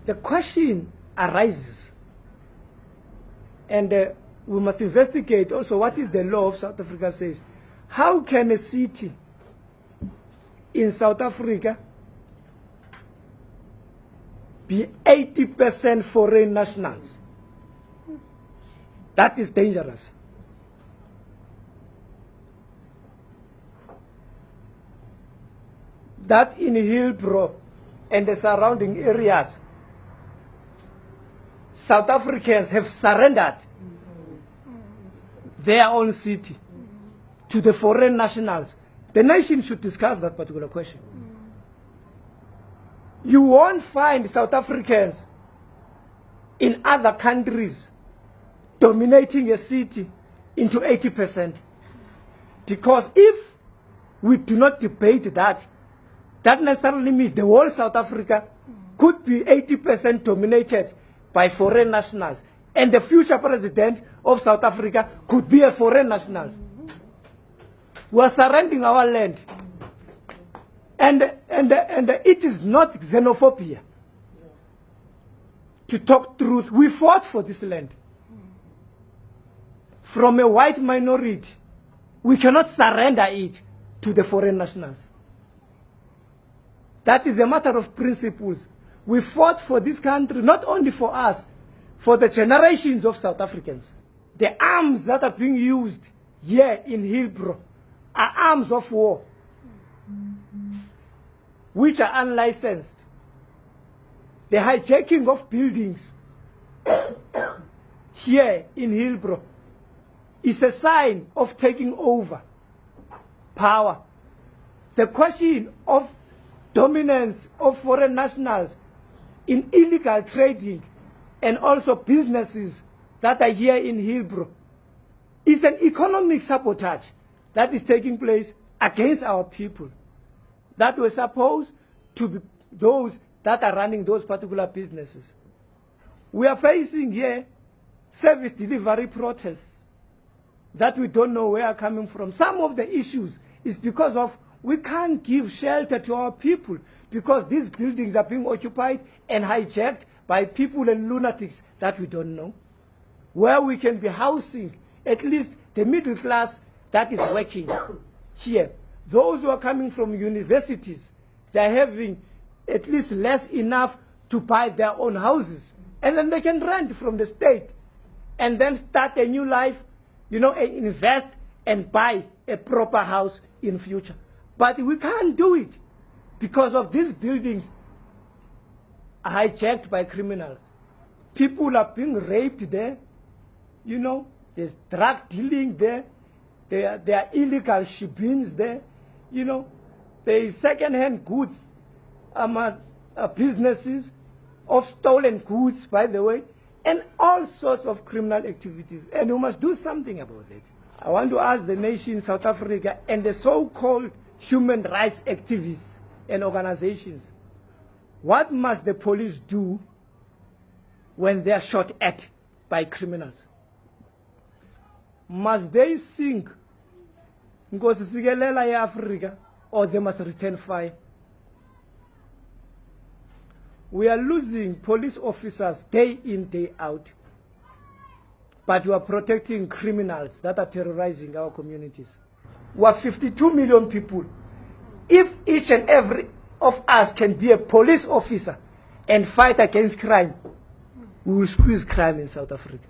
the question arises, and we must investigate also what is the law of South Africa says. How can a city in South Africa be 80% foreign nationals? That is dangerous. That in Hillbrow and the surrounding areas, South Africans have surrendered their own city to the foreign nationals. The nation should discuss that particular question. You won't find South Africans in other countries dominating a city into 80%. Because if we do not debate that, that necessarily means the whole South Africa could be 80% dominated by foreign nationals. And the future president of South Africa could be a foreign national. We are surrendering our land. And it is not xenophobia. To talk truth, we fought for this land. From a white minority, we cannot surrender it to the foreign nationals. That is a matter of principles. We fought for this country, not only for us, for the generations of South Africans. The arms that are being used here in Hillbrow are arms of war, which are unlicensed. The hijacking of buildings here in Hillbrow is a sign of taking over power. The question of dominance of foreign nationals in illegal trading and also businesses that are here in Hillbrow is an economic sabotage that is taking place against our people that were supposed to be those that are running those particular businesses. We are facing here service delivery protests that we don't know where are coming from. Some of the issues is because of we can't give shelter to our people because these buildings are being occupied and hijacked by people and lunatics that we don't know. Where we can be housing at least the middle class that is working here. Those who are coming from universities, they're having at least less enough to buy their own houses. And then they can rent from the state and then start a new life, you know, and invest and buy a proper house in future. But we can't do it because of these buildings are hijacked by criminals. People are being raped there, you know, there's drug dealing there, there are illegal shipments there, you know, there is second-hand goods businesses of stolen goods, by the way, and all sorts of criminal activities. And we must do something about it. I want to ask the nation, South Africa, and the so-called human rights activists and organizations, what must the police do when they are shot at by criminals? Must they sing Nkosi Sikelela ya Africa, or they must return fire? We are losing police officers day in, day out, but we are protecting criminals that are terrorizing our communities. We are 52 million people. If each and every of us can be a police officer and fight against crime, we will squeeze crime in South Africa.